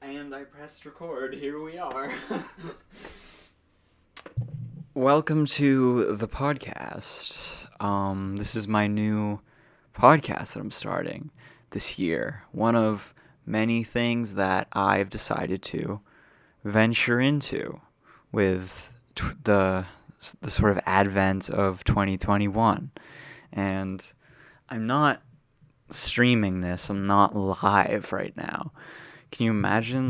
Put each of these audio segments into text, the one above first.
And I pressed record. Here we are. Welcome to the podcast. This is my new podcast that I'm starting this year. One of many things that I've decided to venture into with the sort of advent of 2021. And I'm not streaming this. I'm not live right now. Can you imagine,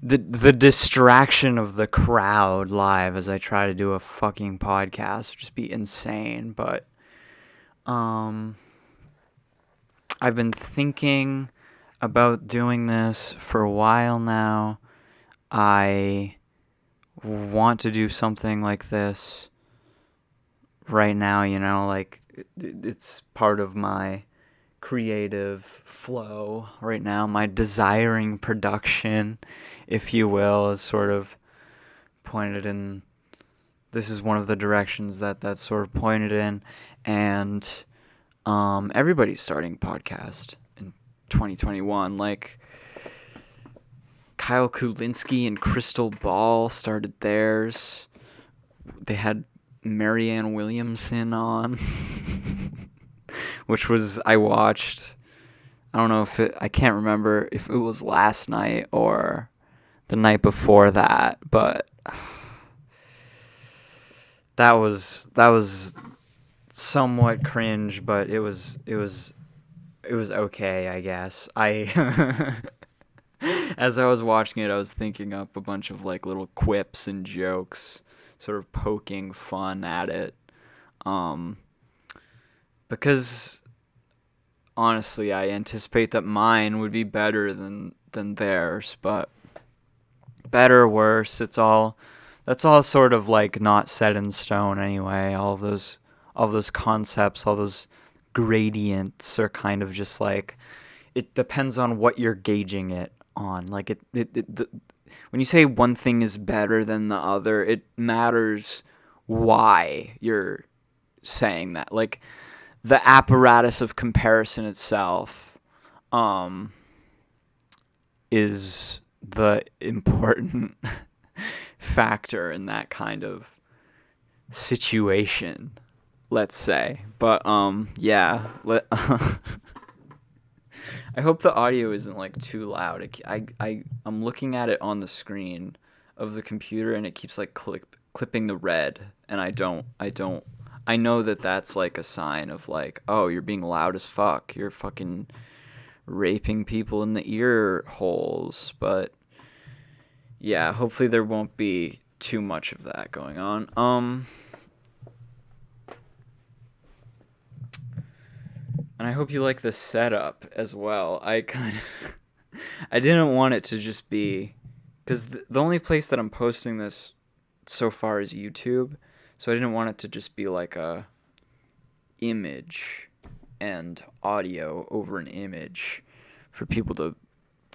the distraction of the crowd live as I try to do a fucking podcast would just be insane. But I've been thinking about doing this for a while now. I want to do something like this right now, it's part of my creative flow right now. My desiring production, if you will, is sort of pointed in. This is one of the directions that's sort of pointed in, and everybody's starting podcast in 2021. Like Kyle Kulinski and Crystal Ball started theirs. They had Marianne Williamson on. Which I watched, I don't know I can't remember if it was last night or the night before that, but that was somewhat cringe, but it was okay, I guess. As I was watching it, I was thinking up a bunch of little quips and jokes, sort of poking fun at it. Because honestly, I anticipate that mine would be better than theirs, but better or worse, that's all sort of not set in stone anyway. All of those concepts, all those gradients are kind of just it depends on what you're gauging it on. When you say one thing is better than the other, it matters why you're saying that. The apparatus of comparison itself is the important factor in that kind of situation, let's say. But yeah, I hope the audio isn't too loud. I'm looking at it on the screen of the computer, and it keeps clipping the red, and I know that that's a sign of oh, you're being loud as fuck. You're fucking raping people in the ear holes. But yeah, hopefully there won't be too much of that going on. And I hope you like the setup as well. I didn't want it to just be, because the only place that I'm posting this so far is YouTube. So I didn't want it to just be a image and audio over an image for people to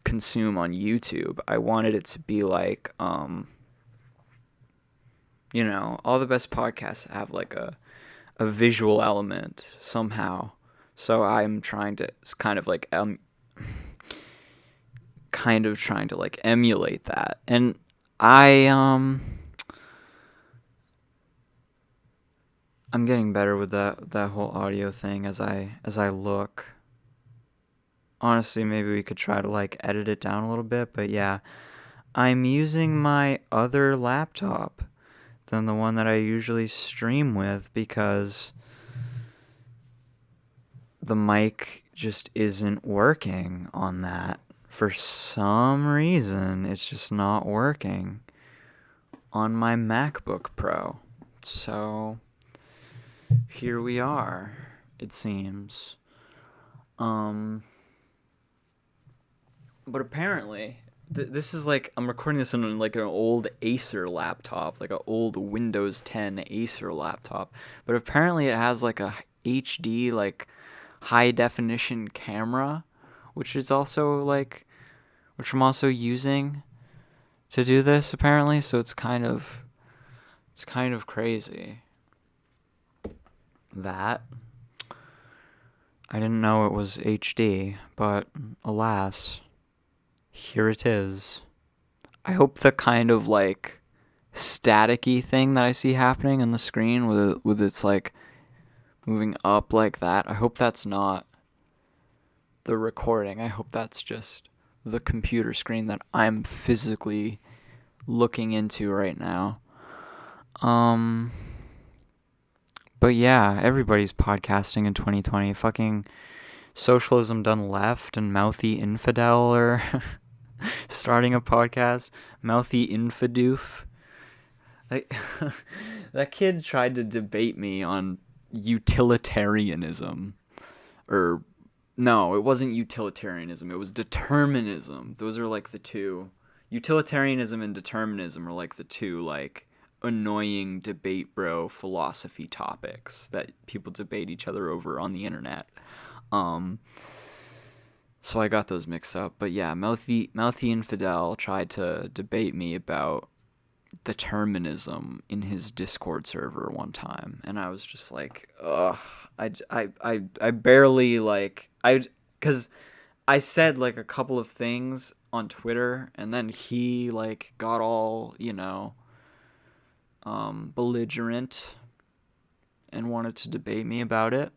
consume on YouTube. I wanted it to be all the best podcasts have a visual element somehow. So I'm trying to trying to emulate that. And I'm getting better with that whole audio thing as I look. Honestly, maybe we could try to edit it down a little bit, but yeah, I'm using my other laptop than the one that I usually stream with because the mic just isn't working on that. For some reason, it's just not working on my MacBook Pro. So here we are, it seems. But apparently, this is I'm recording this on an old Acer laptop, an old Windows 10 Acer laptop. But apparently it has a HD, high definition camera, which is also which I'm also using to do this apparently. So it's kind of crazy that I didn't know it was HD, but alas, here it is. I hope the kind of like staticky thing that I see happening on the screen with its like moving up like that, I hope that's not the recording. I hope that's just the computer screen that I'm physically looking into right now. But yeah, everybody's podcasting in 2020. Fucking socialism done left and mouthy infidel or starting a podcast. Mouthy infidoof. Like, that kid tried to debate me on utilitarianism. Or, no, it wasn't utilitarianism. It was determinism. Those are like the two. Utilitarianism and determinism are like the two, like, annoying debate bro philosophy topics that people debate each other over on the internet. So I got those mixed up. But yeah, mouthy infidel tried to debate me about determinism in his Discord server one time, and I was just like, ugh. I barely like because I said like a couple of things on Twitter, and then he like got all belligerent and wanted to debate me about it.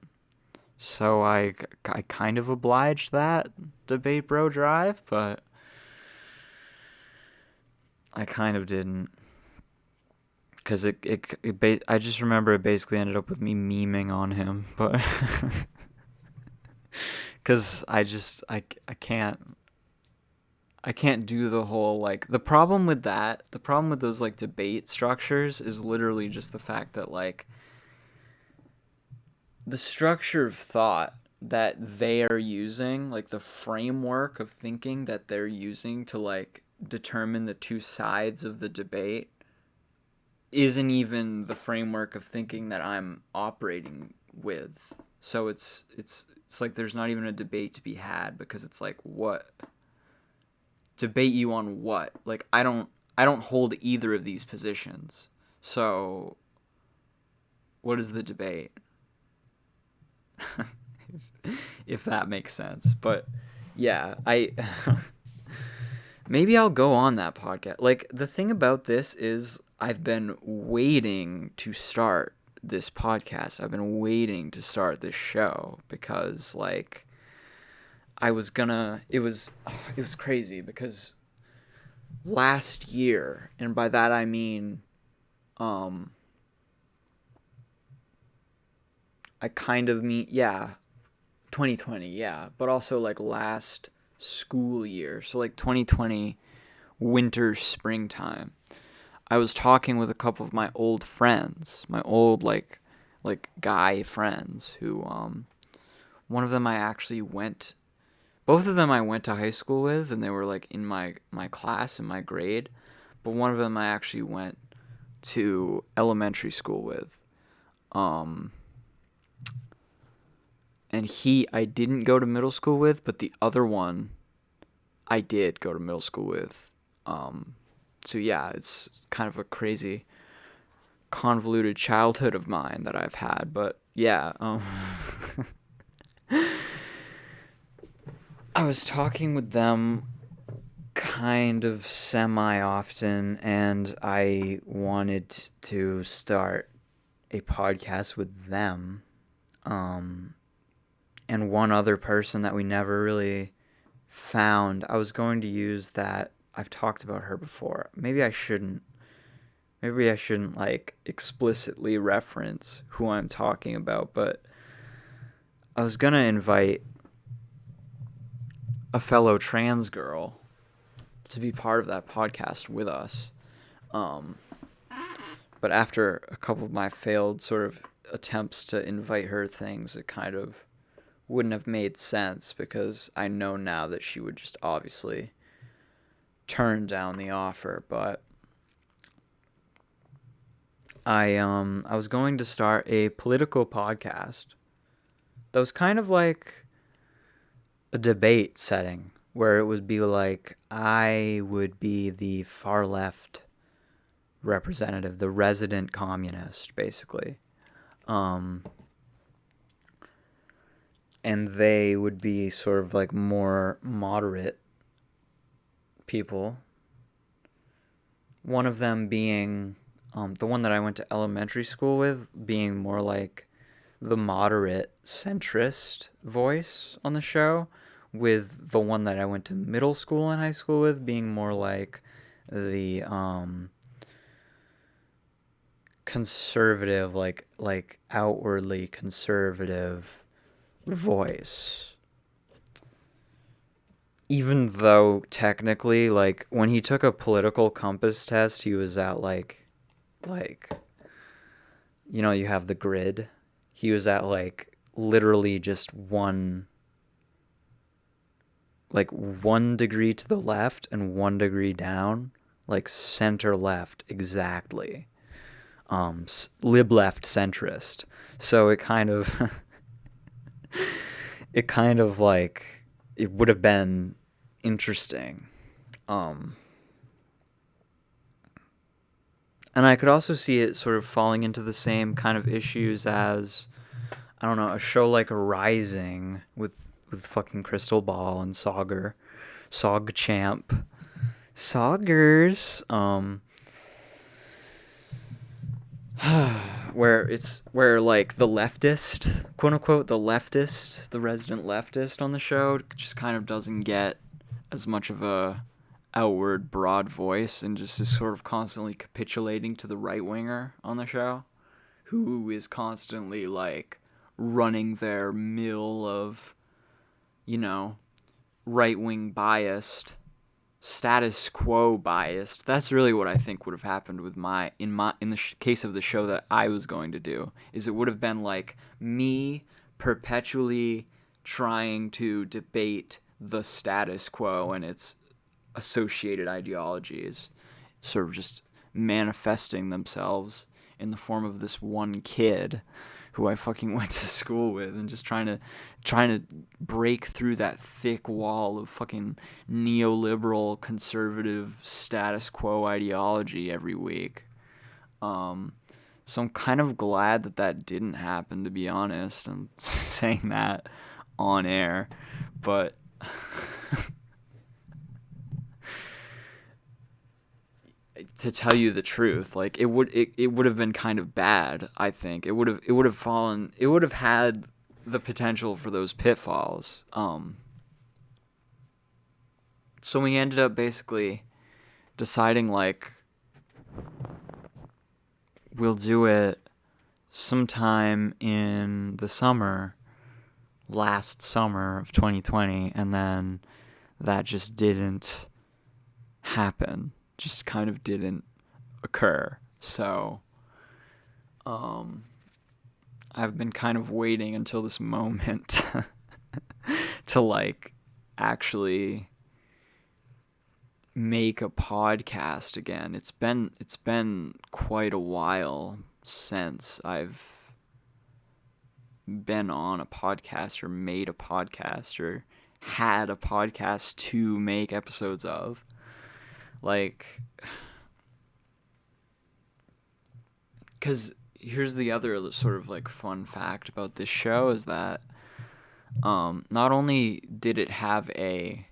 So I kind of obliged that debate bro drive, but I kind of didn't. Because I just remember it basically ended up with me memeing on him, but because I can't do the whole like the problem with those like debate structures is literally just the fact that like the structure of thought that they are using, like the framework of thinking that they're using to like determine the two sides of the debate isn't even the framework of thinking that I'm operating with. So it's like there's not even a debate to be had, because it's like, what? Debate you on what? Like I don't hold either of these positions. So what is the debate? If that makes sense. But yeah, maybe I'll go on that podcast. Like the thing about this is I've been waiting to start this podcast. I've been waiting to start this show because like it was crazy because last year, and by that I mean I kind of mean 2020, yeah, but also like last school year. So like 2020 winter springtime. I was talking with a couple of my old friends, my old like guy friends who one of them both of them I went to high school with, and they were like in my class, in my grade, but one of them I actually went to elementary school with. And I didn't go to middle school with, but the other one I did go to middle school with. So yeah, it's kind of a crazy, convoluted childhood of mine that I've had. But yeah, I was talking with them kind of semi-often, and I wanted to start a podcast with them. And one other person that we never really found. I was going to use that. I've talked about her before. Maybe I shouldn't like explicitly reference who I'm talking about, but I was gonna invite a fellow trans girl to be part of that podcast with us. But after a couple of my failed sort of attempts to invite her things, it kind of wouldn't have made sense, because I know now that she would just obviously turn down the offer. But I was going to start a political podcast that was kind of like a debate setting, where it would be like I would be the far left representative, the resident communist, basically. and they would be sort of like more moderate people. One of them being the one that I went to elementary school with, being more like the moderate centrist voice on the show, with the one that I went to middle school and high school with being more like the conservative, like outwardly conservative voice. Even though technically, like, when he took a political compass test, he was at like you have the grid. He was at like literally just one degree to the left and 1 degree down, like center left exactly. Lib left centrist. So it kind of like it would have been interesting. And I could also see it sort of falling into the same kind of issues as, I don't know, a show like Rising with fucking Crystal Ball and Sogger, Sogchamp, Soggers, where like the leftist, quote unquote, the resident leftist on the show just kind of doesn't get as much of a outward broad voice and just is sort of constantly capitulating to the right winger on the show, who is constantly like running their mill of, right wing biased, status quo biased. That's really what I think would have happened with in the case of the show that I was going to do, is it would have been like me perpetually trying to debate the status quo and its associated ideologies, sort of just manifesting themselves in the form of this one kid who I fucking went to school with, and just trying to break through that thick wall of fucking neoliberal conservative status quo ideology every week. So I'm kind of glad that didn't happen, to be honest. I'm saying that on air, but to tell you the truth, like it would have been kind of bad. I think it would have had the potential for those pitfalls. So we ended up basically deciding like we'll do it sometime in the last summer of 2020, and then that just didn't happen. Just kind of didn't occur. So I've been kind of waiting until this moment to like actually make a podcast again. It's been quite a while since I've been on a podcast or made a podcast or had a podcast to make episodes of. Like, because here's the other sort of like fun fact about this show is that not only did it have a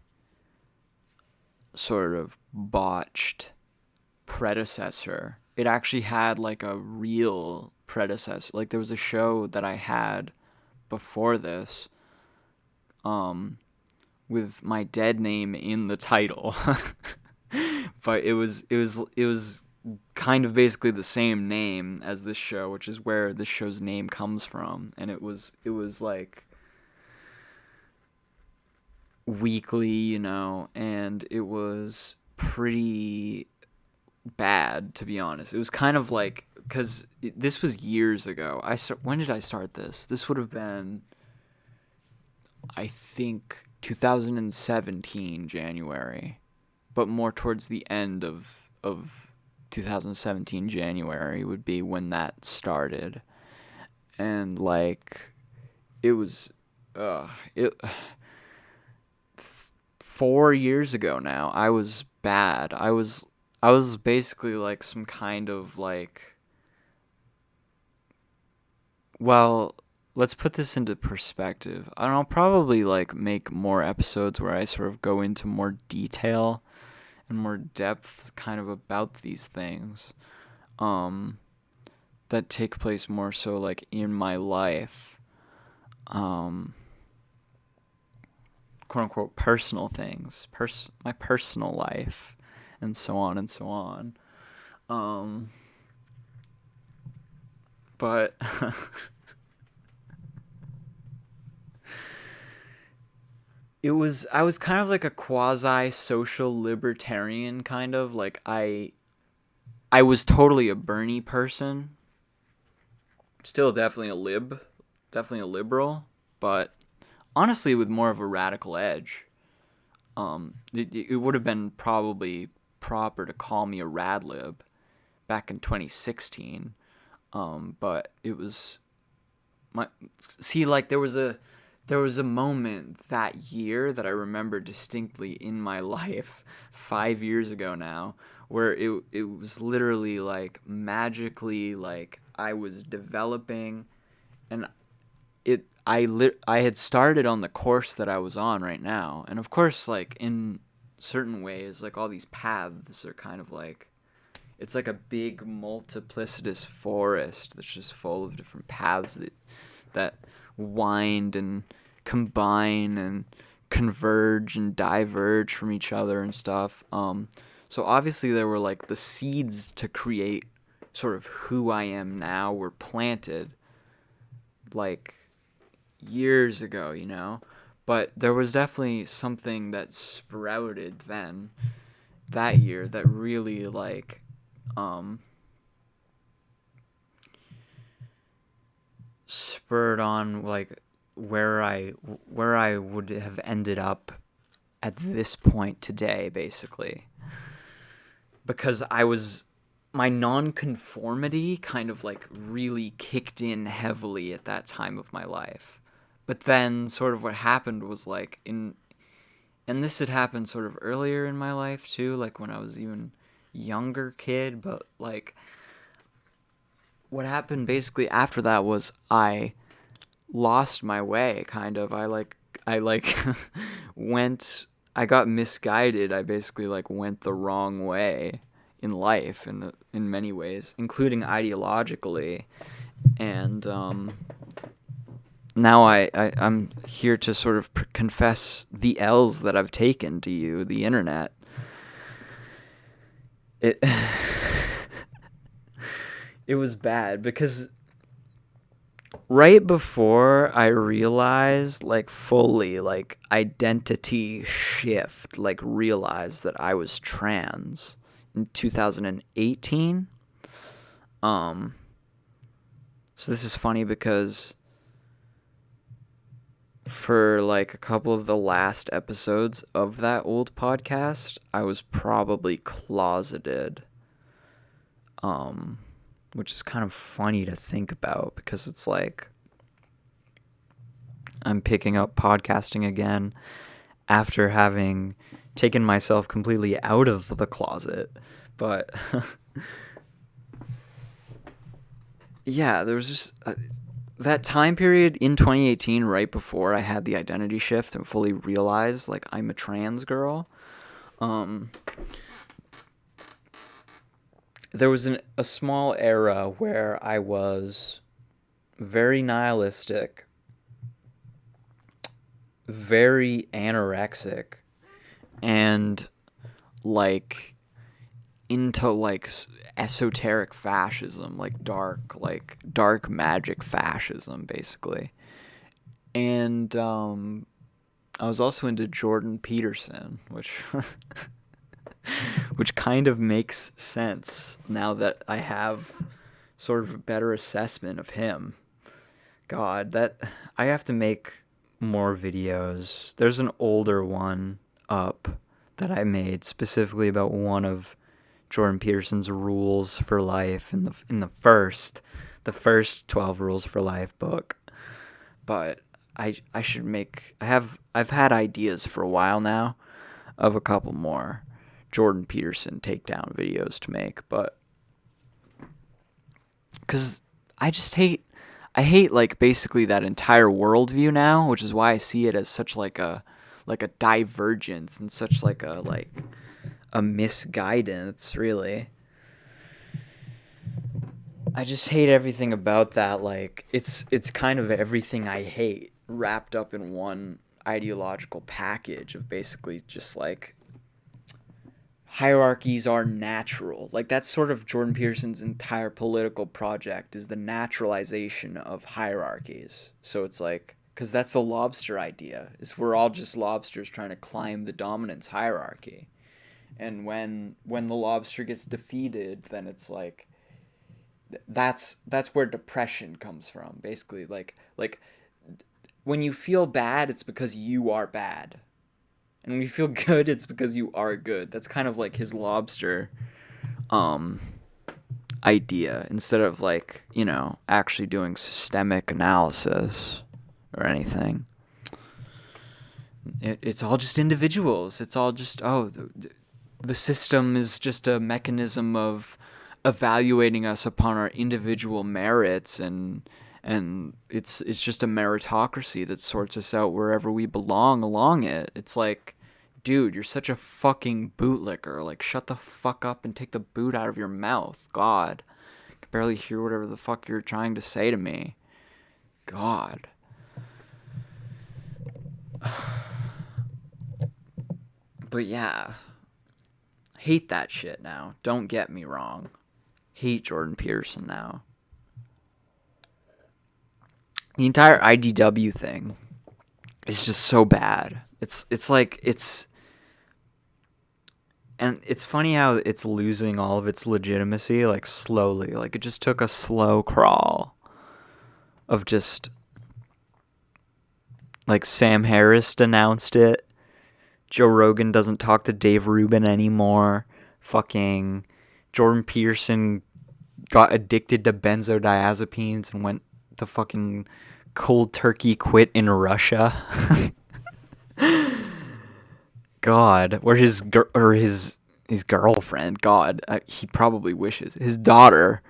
sort of botched predecessor, it actually had like a real predecessor. Like there was a show that I had before this with my dead name in the title. But it was kind of basically the same name as this show, which is where this show's name comes from. And it was like weekly, and it was pretty bad, to be honest. It was kind of like, because this was years ago. When did I start this? This would have been, I think, 2017 January, but more towards the end of 2017 January would be when that started. And like it was 4 years ago now. I was bad. I was basically like some kind of like, well, let's put this into perspective. And I'll probably like make more episodes where I sort of go into more detail and more depth kind of about these things that take place more so like in my life, quote unquote personal things, my personal life, and so on and so on. But I was kind of like a quasi social libertarian kind of like I was totally a Bernie person. Still definitely definitely a liberal, but honestly with more of a radical edge. It would have been probably proper to call me a rad lib back in 2016. But it was like there was a moment that year that I remember distinctly in my life 5 years ago now, where it was literally like magically like I was developing, and I had started on the course that I was on right now. And of course, like in certain ways, like all these paths are kind of like, it's like a big multiplicitous forest that's just full of different paths that wind and combine and converge and diverge from each other and stuff. So obviously there were like the seeds to create sort of who I am now were planted like years ago, you know? But there was definitely something that sprouted then that year that really like spurred on like where I would have ended up at this point today, basically. Because my nonconformity kind of like really kicked in heavily at that time of my life. But then sort of what happened was like and this had happened sort of earlier in my life too, like when I was even younger kid, but like what happened basically after that was I lost my way kind of. I like I got misguided. I basically like went the wrong way in life in many ways, including ideologically. And now I'm here to sort of confess the L's that I've taken to you, the internet. It it was bad because right before I realized like fully like identity shift, like realized that I was trans in 2018. So this is funny because for like a couple of the last episodes of that old podcast, I was probably closeted. Which is kind of funny to think about because it's like I'm picking up podcasting again after having taken myself completely out of the closet. But yeah, there was just that time period in 2018 right before I had the identity shift and fully realized like I'm a trans girl. There was a small era where I was very nihilistic, very anorexic, and like into like esoteric fascism, like dark magic fascism, basically. And I was also into Jordan Peterson, which which kind of makes sense now that I have sort of a better assessment of him. God, that I have to make more videos. There's an older one up that I made specifically about one of Jordan Peterson's rules for life in the first 12 rules for life book. But I should make I've had ideas for a while now of a couple more Jordan Peterson takedown videos to make, but cuz I I hate like basically that entire worldview now, which is why I see it as such like a divergence and such like a misguidance, really. I just hate everything about that. Like it's kind of everything I hate wrapped up in one ideological package of basically just like hierarchies are natural. Like that's sort of Jordan Peterson's entire political project is the naturalization of hierarchies. So it's like cuz that's the lobster idea. Is we're all just lobsters trying to climb the dominance hierarchy. And when the lobster gets defeated, then it's like that's where depression comes from. Basically like when you feel bad, it's because you are bad. And when you feel good, it's because you are good. That's kind of like his lobster idea, instead of like, actually doing systemic analysis or anything. It's all just individuals. It's all just, the system is just a mechanism of evaluating us upon our individual merits, and it's just a meritocracy that sorts us out wherever we belong along it. It's like, dude, you're such a fucking bootlicker. Like, shut the fuck up and take the boot out of your mouth. God, I can barely hear whatever the fuck you're trying to say to me. God. But yeah, hate that shit now. Don't get me wrong. Hate Jordan Peterson now. The entire IDW thing is just so bad. It's like and it's funny how it's losing all of its legitimacy, like slowly. Like it just took a slow crawl of just like Sam Harris denounced it. Joe Rogan doesn't talk to Dave Rubin anymore. Fucking Jordan Peterson got addicted to benzodiazepines and went to fucking cold turkey quit in Russia. God, or his girlfriend. God, he probably wishes his daughter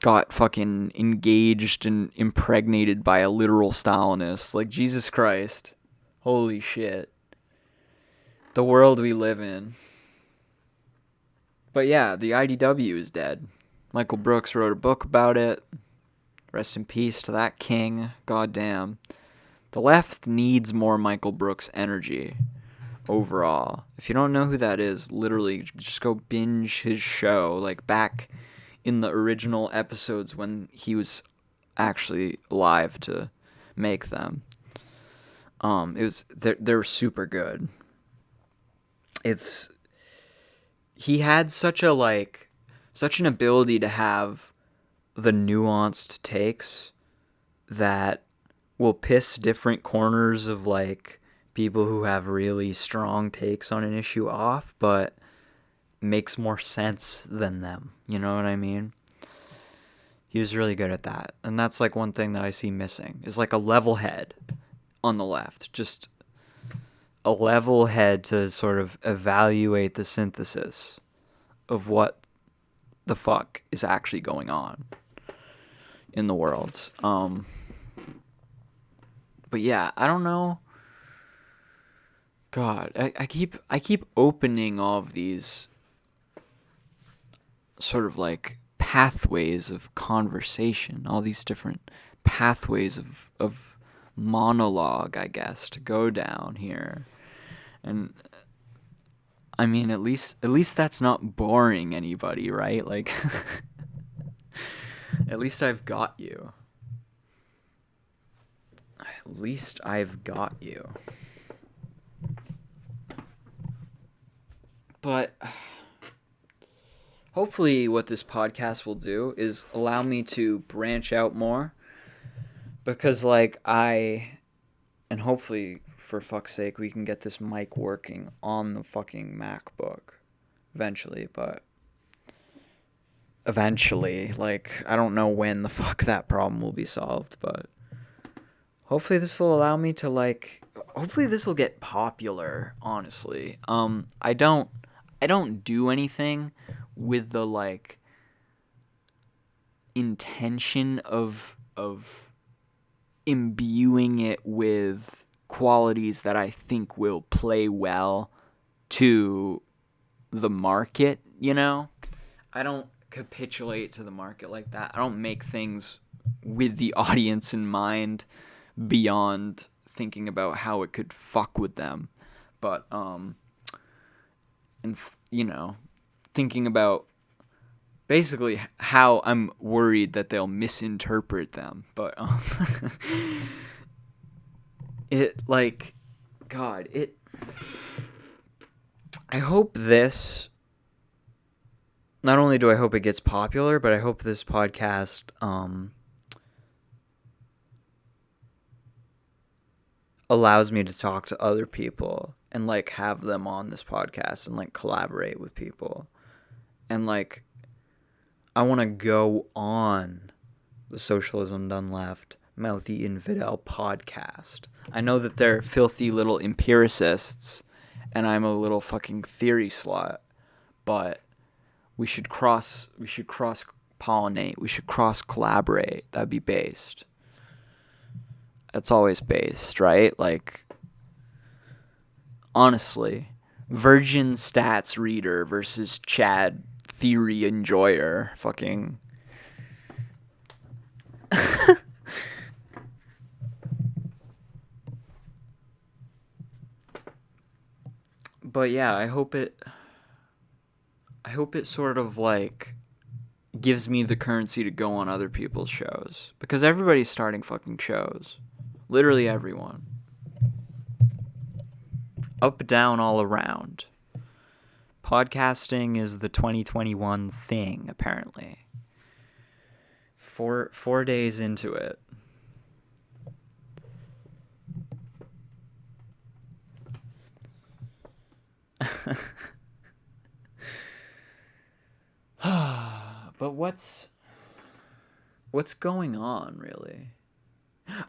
got fucking engaged and impregnated by a literal Stalinist. Like, Jesus Christ, holy shit, the world we live in. But yeah, the IDW is dead. Michael Brooks wrote a book about it. Rest in peace to that king. Goddamn. The left needs more Michael Brooks energy overall. If you don't know who that is, literally just go binge his show, like back in the original episodes when he was actually alive to make them. They're super good. He had such an ability to have the nuanced takes that will piss different corners of like people who have really strong takes on an issue off, but makes more sense than them. You know what I mean? He was really good at that. And that's like one thing that I see missing is like a level head on the left. Just a level head to sort of evaluate the synthesis of what the fuck is actually going on in the world. But yeah, I don't know. God, I keep opening all of these sort of like pathways of conversation, all these different pathways of monologue, I guess, to go down here. And I mean, at least that's not boring anybody, right? Like at least I've got you. At least I've got you. But hopefully what this podcast will do is allow me to branch out more, because and hopefully for fuck's sake we can get this mic working on the fucking MacBook eventually, but eventually, like, I don't know when the fuck that problem will be solved, but hopefully this will allow me to hopefully this will get popular, honestly. I don't do anything with the intention of of imbuing it with qualities that I think will play well to the market, you know? I don't capitulate to the market like that. I don't make things with the audience in mind beyond thinking about how it could fuck with them. But, thinking about basically how I'm worried that they'll misinterpret them. But, I hope this, not only do I hope it gets popular, but I hope this podcast, allows me to talk to other people and, like, have them on this podcast and, like, collaborate with people. And, like, I want to go on the Socialism Done Left Mouthy Infidel podcast. I know that they're filthy little empiricists, and I'm a little fucking theory slut, but we should cross pollinate. We should cross collaborate. That'd be based. That's always based, right? Like, honestly, Virgin Stats reader versus Chad theory enjoyer. Fucking. But yeah, I hope it sort of, like, gives me the currency to go on other people's shows. Because everybody's starting fucking shows. Literally everyone. Up, down, all around. Podcasting is the 2021 thing, apparently. 4 days into it. But what's going on, really?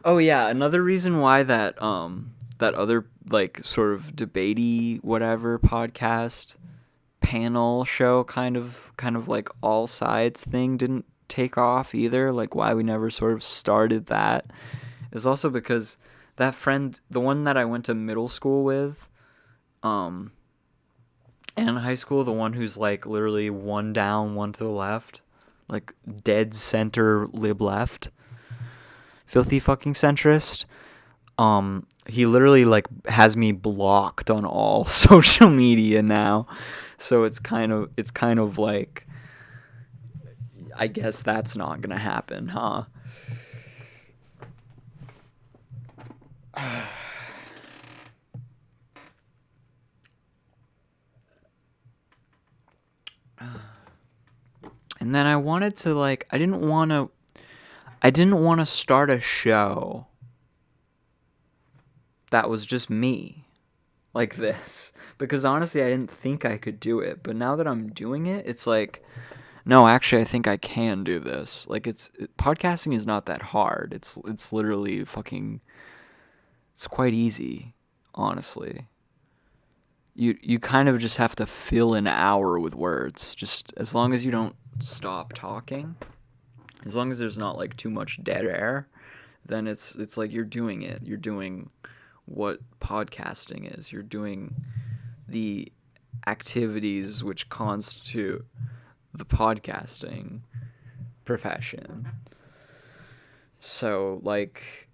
Oh yeah, another reason why that other, like, sort of debatey whatever podcast panel show kind of like all sides thing didn't take off either, like why we never sort of started that, is also because that friend, the one that I went to middle school with, and high school, the one who's, like, literally one down, one to the left, like dead center lib left, filthy fucking centrist, he literally, like, has me blocked on all social media now. So it's kind of like, I guess that's not gonna happen, huh? And then I wanted to, like, I didn't want to start a show that was just me, like this, because honestly I didn't think I could do it, but now that I'm doing it, it's like, no, actually I think I can do this. Like, podcasting is not that hard. It's literally fucking, it's quite easy, honestly. You kind of just have to fill an hour with words, just as long as you don't stop talking, as long as there's not, like, too much dead air, then it's like you're doing it. You're doing what podcasting is. You're doing the activities which constitute the podcasting profession. So, like,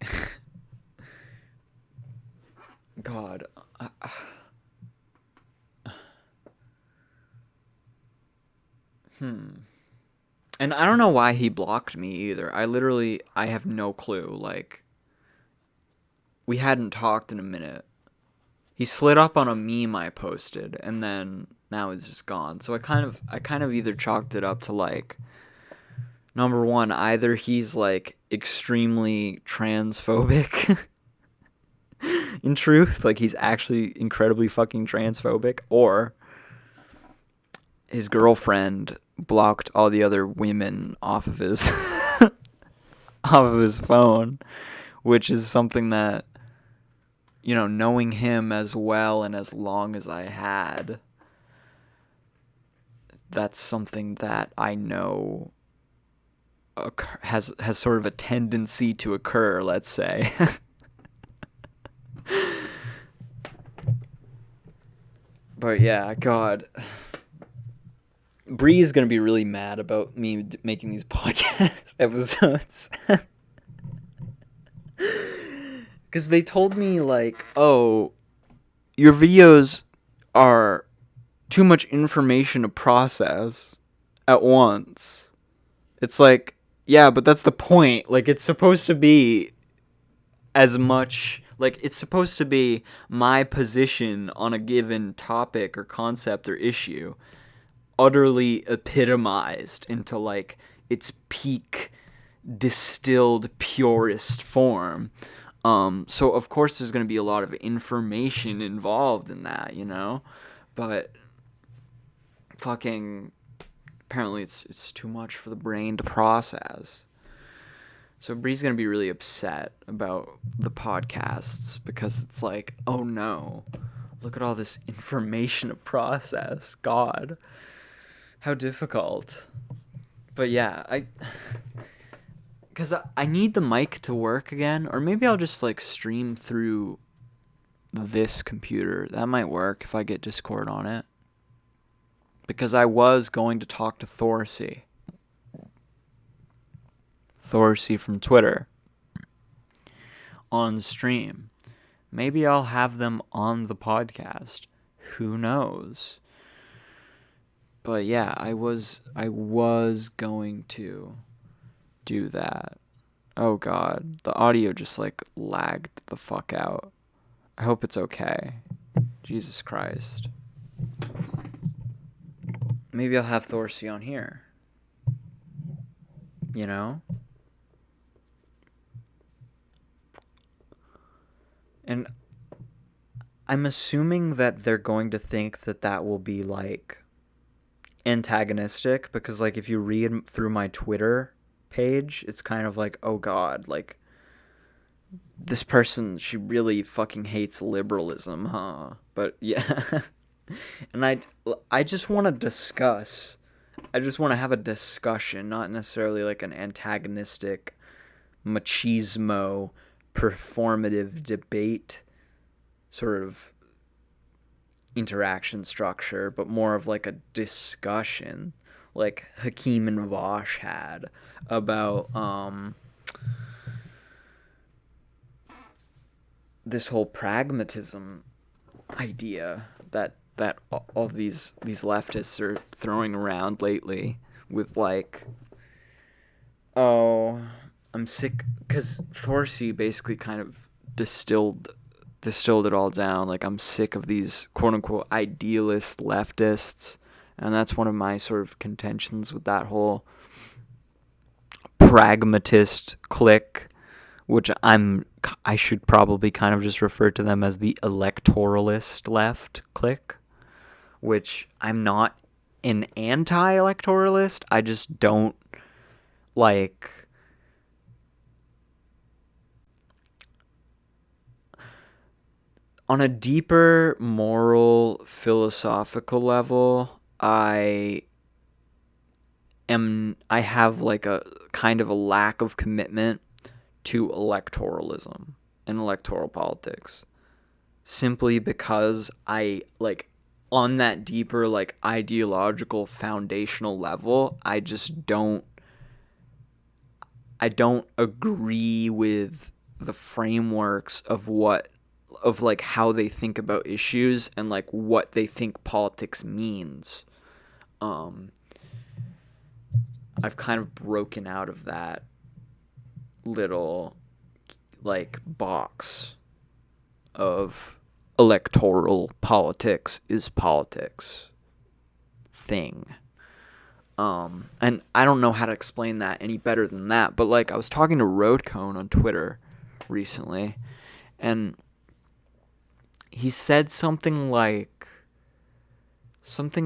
God, And I don't know why he blocked me either. I have no clue. Like, we hadn't talked in a minute. He slid up on a meme I posted, and then now he's just gone. So I kind of either chalked it up to, like, number one, either he's, like, extremely transphobic, in truth, like, he's actually incredibly fucking transphobic, or his girlfriend blocked all the other women off of his off of his phone, which is something that, you know, knowing him as well and as long as I had, that's something that I know has sort of a tendency to occur, let's say. But yeah, God, Bree's gonna be really mad about me making these podcast episodes. Because they told me, like, oh, your videos are too much information to process at once. It's like, yeah, but that's the point. Like, it's supposed to be as much, like, it's supposed to be my position on a given topic or concept or issue utterly epitomized into, like, its peak distilled purest form. So of course there's going to be a lot of information involved in that, you know, but fucking apparently it's too much for the brain to process. So Bree's going to be really upset about the podcasts because it's like, oh no, look at all this information to process. God, how difficult. But yeah, because I need the mic to work again, or maybe I'll just, like, stream through this computer. That might work if I get Discord on it. Because I was going to talk to Thorsey from Twitter on stream. Maybe I'll have them on the podcast. Who knows? But yeah, I was going to do that. Oh God, the audio just, like, lagged the fuck out. I hope it's okay. Jesus Christ. Maybe I'll have Thorsey on here. You know? And I'm assuming that they're going to think that will be, like, antagonistic, because, like, if you read through my Twitter page, it's kind of like, oh God, like, this person, she really fucking hates liberalism, huh? But yeah. And I just want to discuss. I just want to have a discussion, not necessarily like an antagonistic machismo performative debate sort of interaction structure, but more of like a discussion like Hakeem and Vosh had about this whole pragmatism idea that all these leftists are throwing around lately with, like, oh, I'm sick, because Thorsey basically kind of distilled it all down. Like, I'm sick of these quote-unquote idealist leftists, and that's one of my sort of contentions with that whole pragmatist clique, which I should probably kind of just refer to them as the electoralist left clique, which I'm not an anti-electoralist. I just don't, like, on a deeper moral philosophical level, I have, like, a kind of a lack of commitment to electoralism and electoral politics, simply because I, like, on that deeper, like, ideological foundational level, I don't agree with the frameworks of like how they think about issues and, like, what they think politics means. I've kind of broken out of that little, like, box of electoral politics is politics thing. And I don't know how to explain that any better than that, but, like, I was talking to Roadcone on Twitter recently, and he said something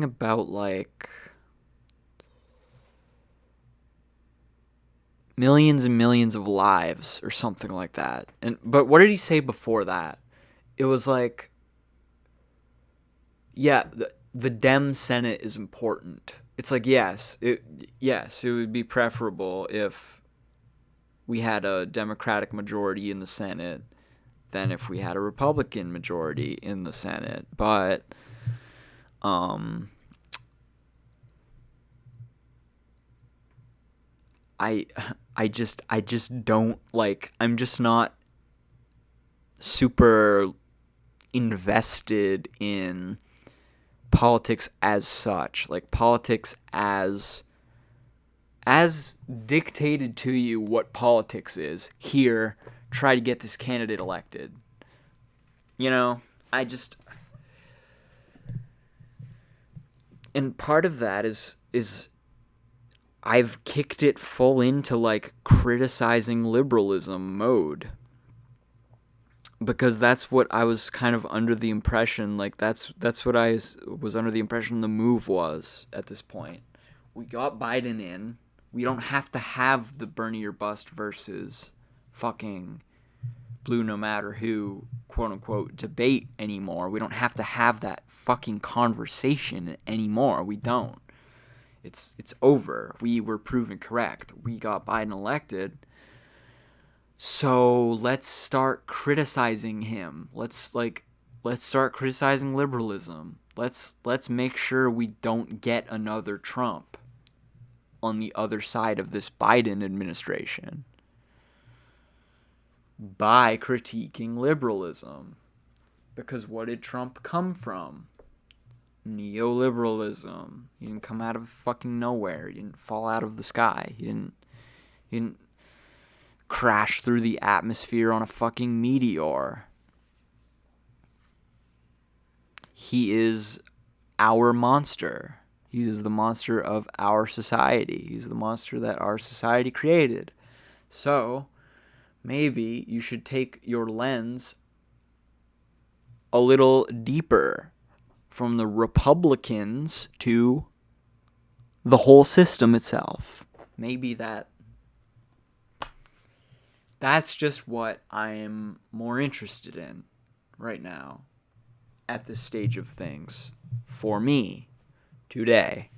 about, like, millions and millions of lives or something like that. But what did he say before that? It was like, yeah, the Dem Senate is important. It's like, yes, it would be preferable if we had a Democratic majority in the Senate than if we had a Republican majority in the Senate. But I just don't like, I'm just not super invested in politics as such. Like, politics as dictated to you what politics is. Here, try to get this candidate elected. You know, and part of that is I've kicked it full into like criticizing liberalism mode. Because that's what I was kind of under the impression, like that's what I was under the impression the move was at this point. We got Biden in. We don't have to have the Bernie or bust versus fucking blue no matter who, quote unquote, debate anymore. We don't have to have that fucking conversation anymore. We don't. It's over. We were proven correct. We got Biden elected. So let's start criticizing him. Let's start criticizing liberalism. Let's make sure we don't get another Trump on the other side of this Biden administration by critiquing liberalism. Because what did Trump come from? Neoliberalism. He didn't come out of fucking nowhere. He didn't fall out of the sky. He didn't crash through the atmosphere on a fucking meteor. He is our monster. He is the monster of our society. He's the monster that our society created. So, maybe you should take your lens a little deeper from the Republicans to the whole system itself. Maybe that's just what I'm more interested in right now at this stage of things for me today.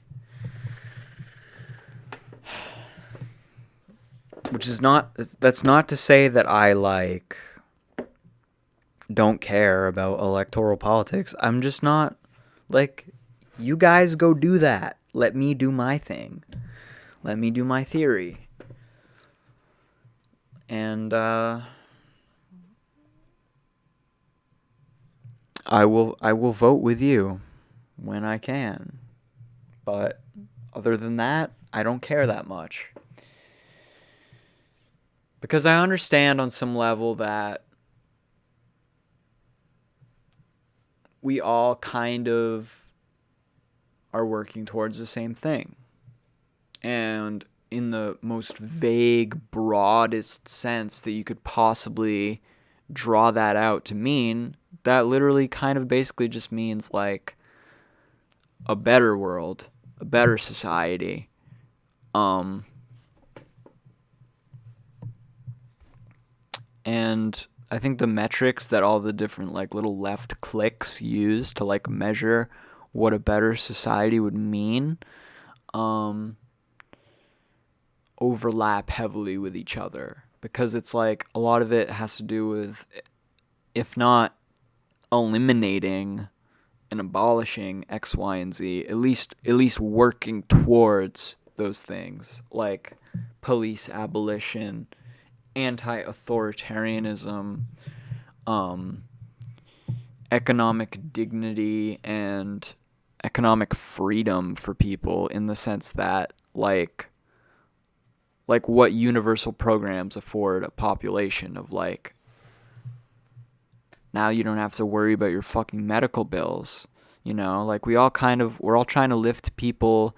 That's not to say that I don't care about electoral politics. I'm just not you guys go do that. Let me do my thing. Let me do my theory. And I will vote with you when I can. But other than that, I don't care that much. Because I understand on some level that we all kind of are working towards the same thing. And in the most vague, broadest sense that you could possibly draw that out to mean, that literally kind of basically just means like a better world, a better society. And I think the metrics that all the different little left cliques use to measure what a better society would mean overlap heavily with each other, because it's a lot of it has to do with, if not eliminating and abolishing X, Y, and Z, at least working towards those things, like police abolition, anti-authoritarianism, economic dignity, and economic freedom for people, in the sense that like what universal programs afford a population of now you don't have to worry about your fucking medical bills, we're all trying to lift people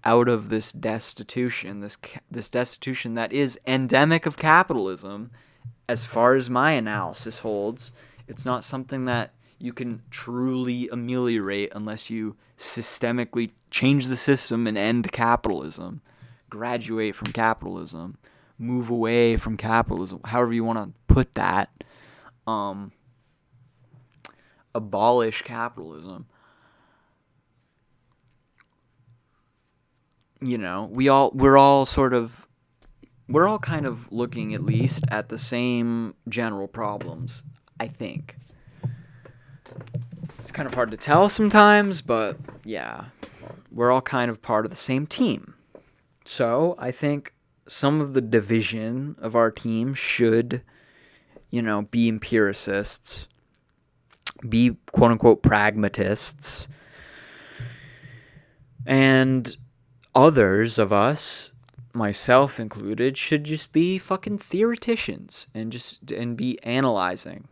out of this destitution, this destitution that is endemic of capitalism. As far as my analysis holds, it's not something that you can truly ameliorate unless you systemically change the system and end capitalism, graduate from capitalism, move away from capitalism, however you want to put that, abolish capitalism. we're all kind of looking at least at the same general problems, I think. It's kind of hard to tell sometimes, but yeah, we're all kind of part of the same team. So I think some of the division of our team should, be empiricists, be quote unquote pragmatists, and others of us, myself included, should just be fucking theoreticians and be analyzing.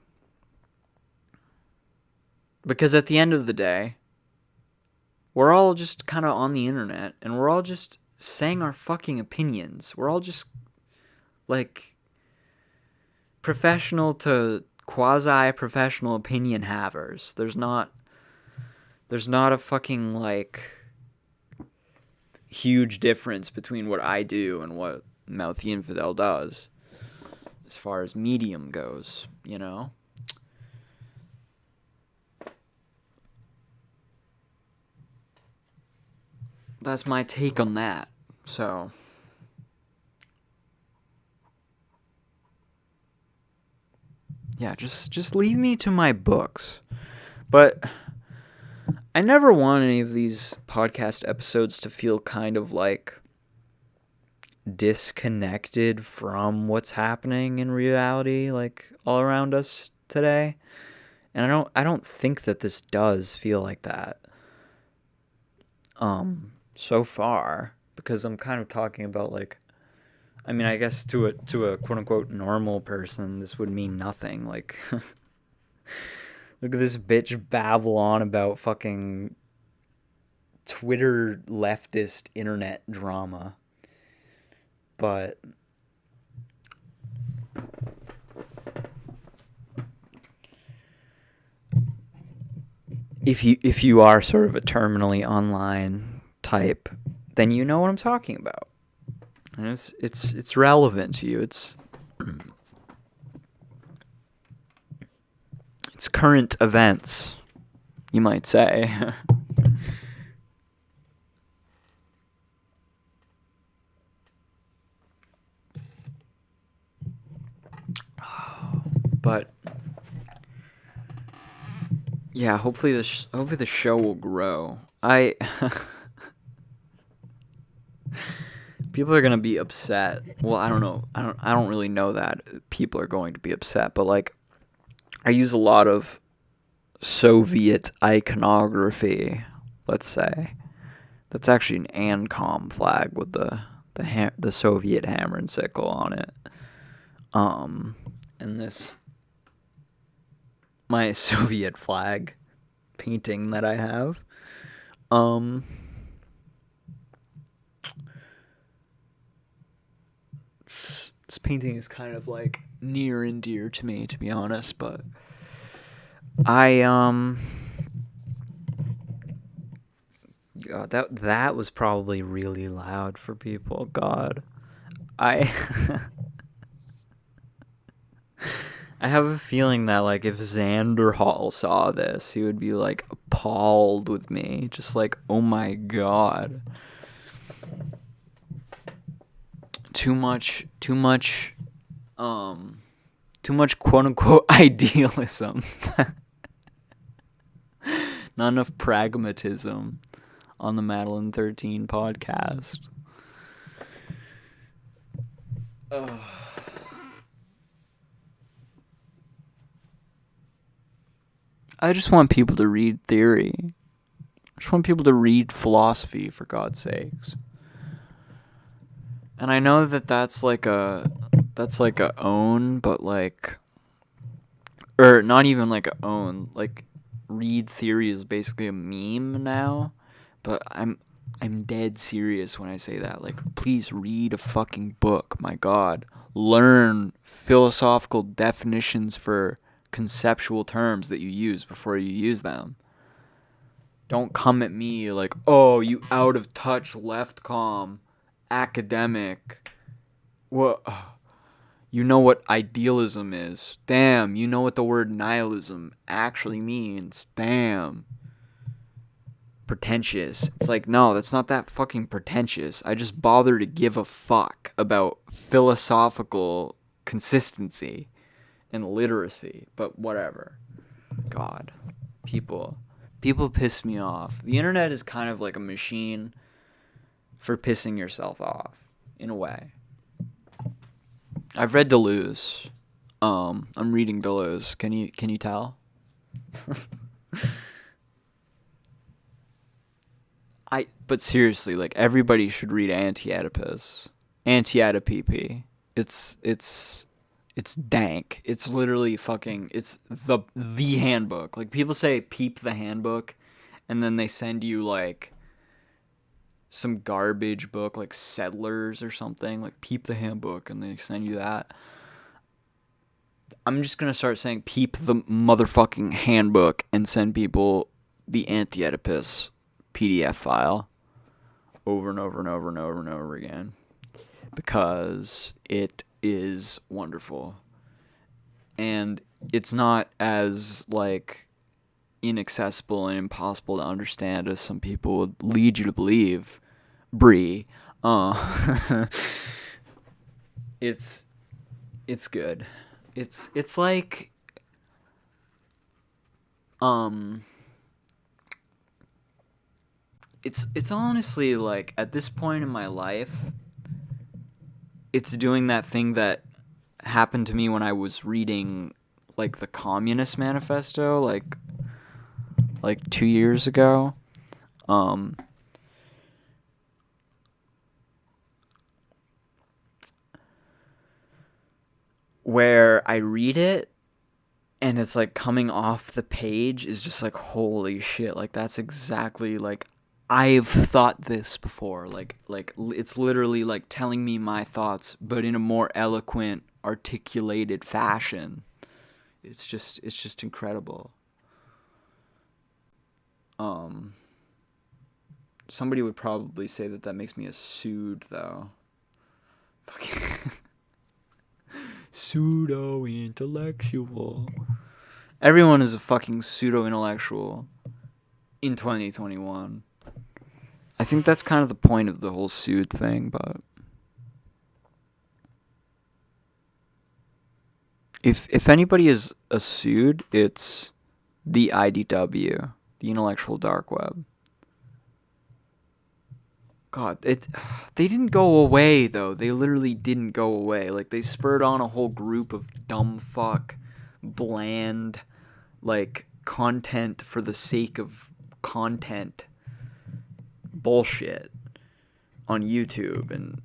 Because at the end of the day, we're all just kind of on the internet and we're all just saying our fucking opinions. We're all just like professional to quasi-professional opinion havers. There's not a fucking like huge difference between what I do and what Mouth the Infidel does as far as medium goes, That's my take on that. So yeah, just leave me to my books. But I never want any of these podcast episodes to feel kind of like disconnected from what's happening in reality, like all around us today. And I don't think that this does feel like that. So far, because I'm kind of talking about like, I mean, I guess to a quote unquote normal person, this would mean nothing. Like, look at this bitch babble on about fucking Twitter leftist internet drama. But if you are sort of a terminally online type, then you know what I'm talking about. And it's relevant to you. It's current events, you might say. But yeah, hopefully the show will grow. People are gonna be upset. Well, I don't know. I don't really know that people are going to be upset, but like, I use a lot of Soviet iconography. Let's say that's actually an ANCOM flag with the Soviet hammer and sickle on it. And this my Soviet flag painting that I have. This painting is kind of like near and dear to me, to be honest, but God, that was probably really loud for people. God, I have a feeling that like if Xander Hall saw this, he would be like appalled with me, just like, oh my God. Too much quote unquote idealism. Not enough pragmatism on the Madeline 13 podcast. I just want people to read theory. I just want people to read philosophy, for God's sakes. And I know that that's like a own, but like, or not even like a own, like read theory is basically a meme now, but I'm dead serious when I say that. Like, please read a fucking book, my God. Learn philosophical definitions for conceptual terms that you use before you use them. Don't come at me like, oh, you out of touch leftcom academic. What? You know what idealism is. Damn, you know what the word nihilism actually means. Damn. pretentious. It's like, no, that's not that fucking pretentious. I just bother to give a fuck about philosophical consistency and literacy, but whatever. God, people piss me off. The internet is kind of like a machine for pissing yourself off, in a way. I've read Deleuze. I'm reading Deleuze. Can you tell? But seriously, like, everybody should read Anti-Oedipeepee. It's dank. It's literally fucking, it's the handbook. Like, people say peep the handbook, and then they send you like some garbage book like Settlers or something, like peep the handbook, and they send you that. I'm just gonna start saying peep the motherfucking handbook and send people the Anti-Oedipus PDF file over and over and over and over and over again, because it is wonderful. And it's not as like inaccessible and impossible to understand as some people would lead you to believe. Brie. It's good. It's like it's honestly like, at this point in my life, it's doing that thing that happened to me when I was reading like the Communist Manifesto like 2 years ago. Where I read it and it's like coming off the page is just like, holy shit, like that's exactly like, I've thought this before. Like it's literally like telling me my thoughts, but in a more eloquent, articulated fashion. It's just incredible. Somebody would probably say that makes me a pseudo, though. Pseudo-intellectual. Everyone is a fucking pseudo-intellectual in 2021. I think that's kind of the point of the whole pseudo thing, but if anybody is a pseudo, it's the IDW, the intellectual dark web. God, they didn't go away, though. They literally didn't go away. Like, they spurred on a whole group of dumb fuck, bland, like, content for the sake of content bullshit on YouTube and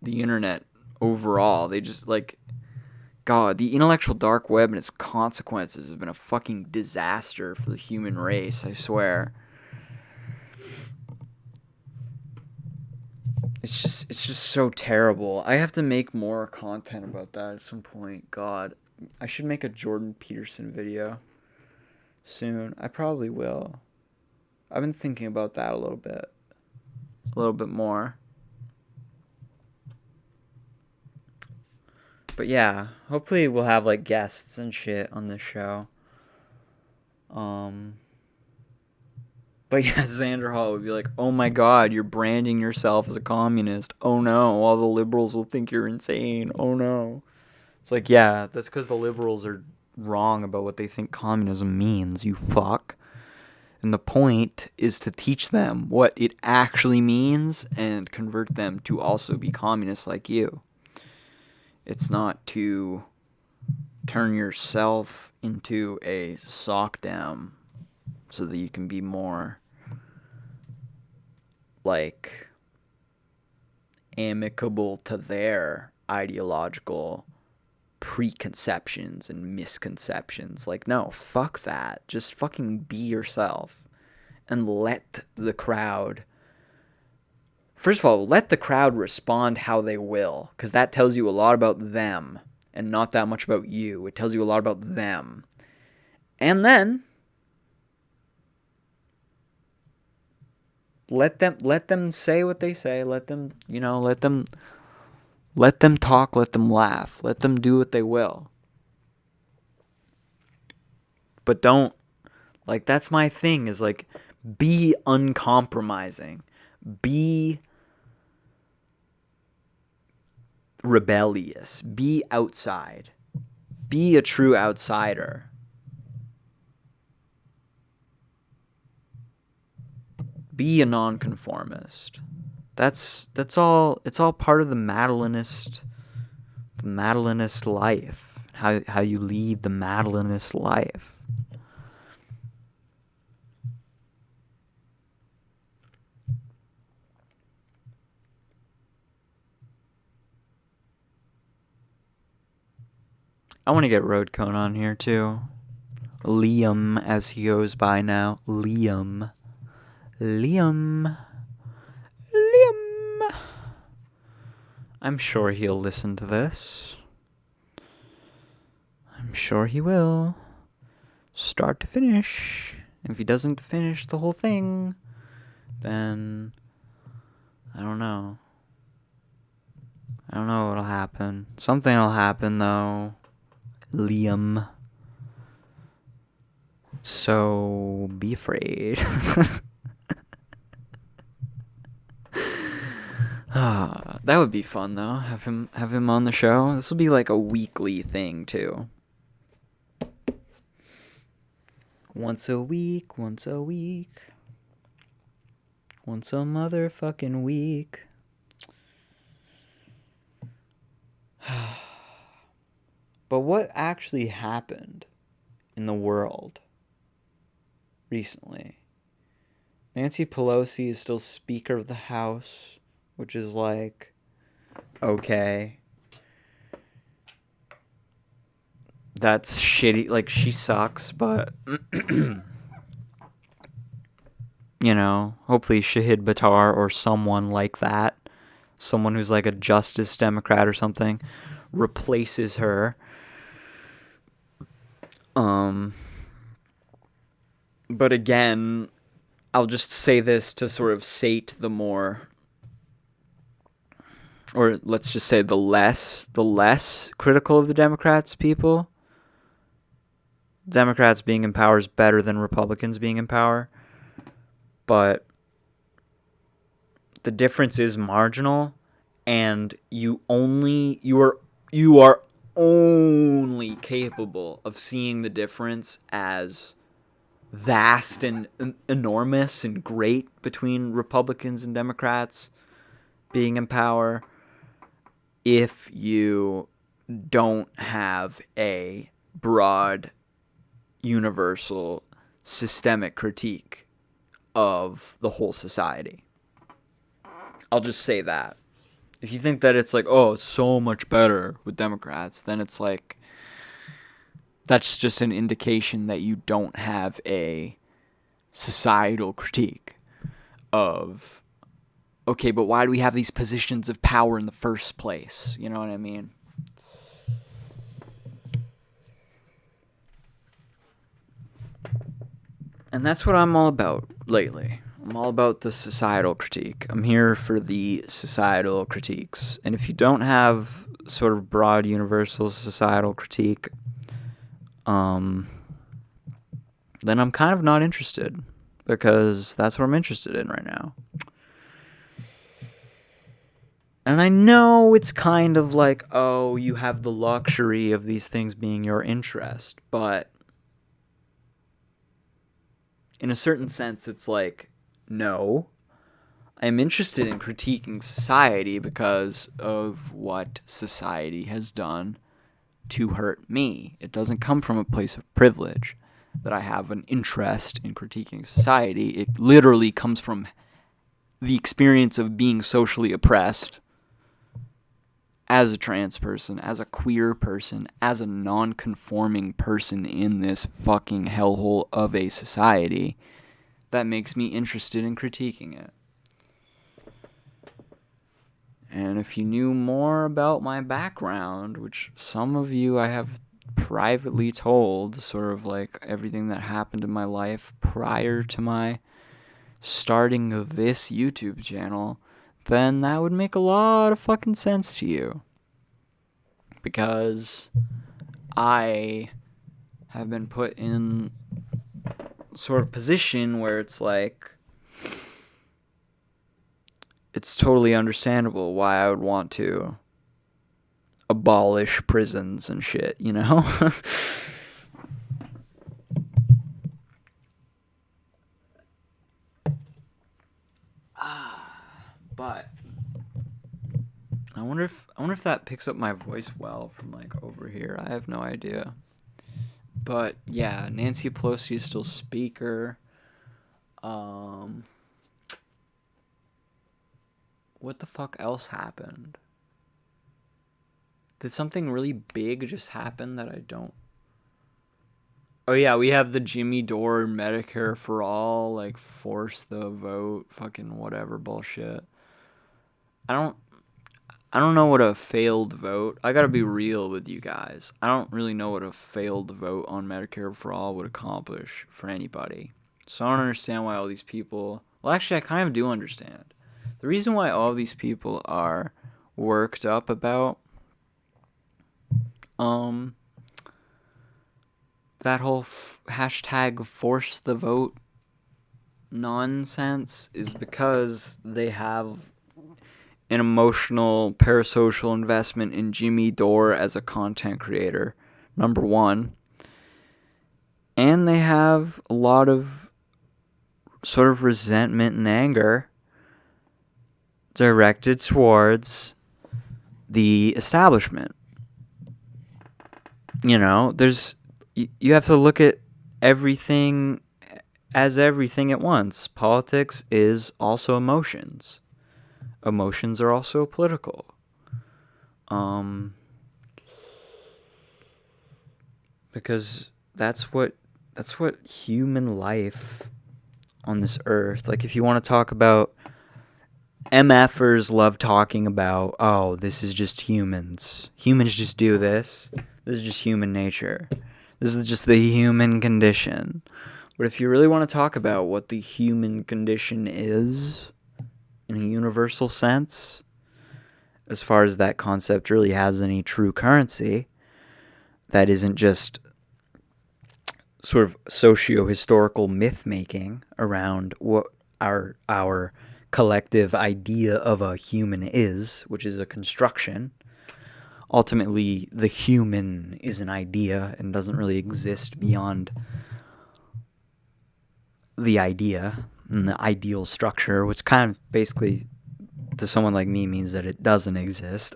the internet overall. They just, like, God, the intellectual dark web and its consequences have been a fucking disaster for the human race, I swear. It's just so terrible. I have to make more content about that at some point. God, I should make a Jordan Peterson video soon. I probably will. I've been thinking about that a little bit more. But yeah, hopefully we'll have like guests and shit on this show. But yeah, Xander Hall would be like, oh my god, you're branding yourself as a communist. Oh no, all the liberals will think you're insane. Oh no. It's like, yeah, that's because the liberals are wrong about what they think communism means, you fuck. And the point is to teach them what it actually means and convert them to also be communists like you. It's not to turn yourself into a sock dam so that you can be more, like, amicable to their ideological preconceptions and misconceptions. Like, no, fuck that. Just fucking be yourself and let the crowd, first of all, let the crowd respond how they will, because that tells you a lot about them and not that much about you. It tells you a lot about them. And then let them say what they say. Let them talk, let them laugh, let them do what they will. But don't, like, that's my thing, is like, Be uncompromising. Be rebellious. Be outside. Be a true outsider. Be a nonconformist. That's all. It's all part of the Madelinist life. How you lead the Madelinist life. I want to get Road Cone on here too. Liam, as he goes by now. Liam. I'm sure he'll listen to this. I'm sure he will. Start to finish. If he doesn't finish the whole thing, then I don't know. I don't know what'll happen. Something will happen though. Liam. So be afraid. That would be fun though. Have him on the show. This will be like a weekly thing too. Once a week. Once a motherfucking week. But what actually happened in the world recently? Nancy Pelosi is still Speaker of the House, which is like, okay. That's shitty. Like, she sucks, but, you know, hopefully Shahid Buttar or someone like that, someone who's like a Justice Democrat or something, replaces her. But again, I'll just say this to sort of sate the more, or let's just say the less critical of the Democrats people. Democrats being in power is better than Republicans being in power, but the difference is marginal, and you are only capable of seeing the difference as vast and enormous and great between Republicans and Democrats being in power if you don't have a broad, universal, systemic critique of the whole society. I'll just say that. If you think that it's like, oh, it's so much better with Democrats, then it's like, that's just an indication that you don't have a societal critique of, okay, but why do we have these positions of power in the first place? You know what I mean? And that's what I'm all about lately. I'm all about the societal critique. I'm here for the societal critiques. And if you don't have sort of broad, universal societal critique, then I'm kind of not interested, because that's what I'm interested in right now. And I know it's kind of like, oh, you have the luxury of these things being your interest, but in a certain sense, it's like, no, I'm interested in critiquing society because of what society has done to hurt me. It doesn't come from a place of privilege that I have an interest in critiquing society. It literally comes from the experience of being socially oppressed as a trans person, as a queer person, as a non-conforming person in this fucking hellhole of a society. That makes me interested in critiquing it. And if you knew more about my background, which some of you I have privately told, sort of like everything that happened in my life prior to my starting of this YouTube channel, then that would make a lot of fucking sense to you. Because I have been put in sort of position where it's like, it's totally understandable why I would want to abolish prisons and shit, you know? But I wonder if that picks up my voice well from like over here. I have no idea. But yeah, Nancy Pelosi is still speaker. What the fuck else happened? Did something really big just happen that I don't? Oh yeah, we have the Jimmy Dore Medicare for all, like force the vote, fucking whatever bullshit. I don't know what a failed vote. I gotta be real with you guys. I don't really know what a failed vote on Medicare for all would accomplish for anybody. So I don't understand why all these people. Well, actually, I kind of do understand. The reason why all these people are worked up about that whole hashtag force the vote nonsense is because they have an emotional parasocial investment in Jimmy Dore as a content creator, number one. And they have a lot of sort of resentment and anger directed towards the establishment. You know, you have to look at everything as everything at once. Politics is also emotions. Emotions are also political. Because that's what human life on this earth. Like, if you want to talk about, MFers love talking about, oh, this is just humans. Humans just do this. This is just human nature. This is just the human condition. But if you really want to talk about what the human condition is in a universal sense, as far as that concept really has any true currency, that isn't just sort of socio-historical myth-making around what our collective idea of a human is, which is a construction. Ultimately, the human is an idea and doesn't really exist beyond the idea and the ideal structure, which kind of basically, to someone like me, means that it doesn't exist.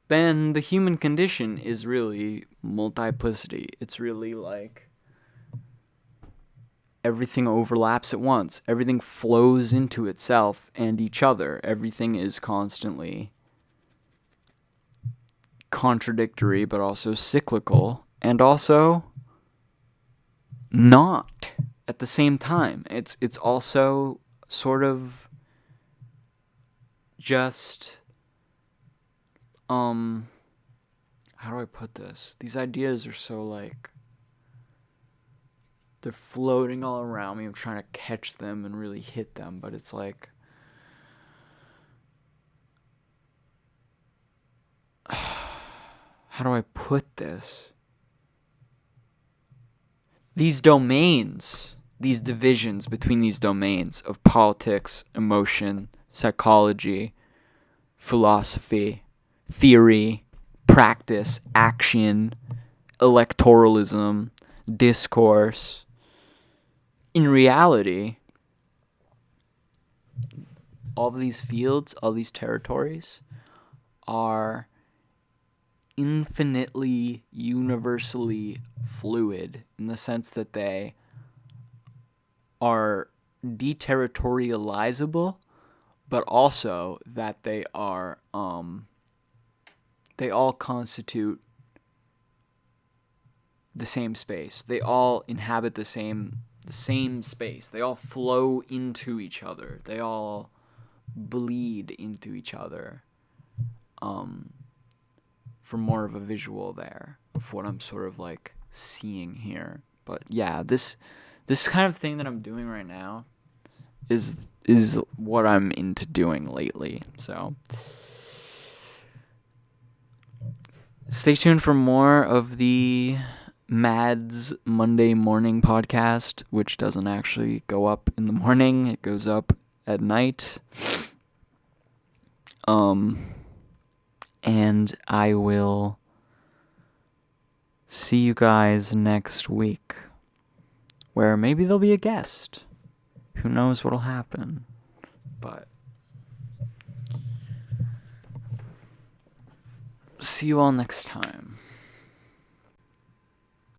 Then the human condition is really multiplicity. It's really like everything overlaps at once. Everything flows into itself and each other. Everything is constantly contradictory, but also cyclical, and also not at the same time. It's also sort of just how do I put this? These ideas are so like, they're floating all around me. I'm trying to catch them and really hit them, but it's like, how do I put this? These domains, these divisions between these domains of politics, emotion, psychology, philosophy, theory, practice, action, electoralism, discourse. In reality, all of these fields, all these territories are infinitely, universally fluid in the sense that they are deterritorializable, but also that they are, they all constitute the same space. They all inhabit the same space. They all flow into each other. They all bleed into each other. For more of a visual there of what I'm sort of like seeing here. But yeah, this kind of thing that I'm doing right now is what I'm into doing lately. So Stay tuned for more of the Mads Monday morning podcast, which doesn't actually go up in the morning. It goes up at night. And I will see you guys next week, where maybe there'll be a guest. Who knows what'll happen? But see you all next time.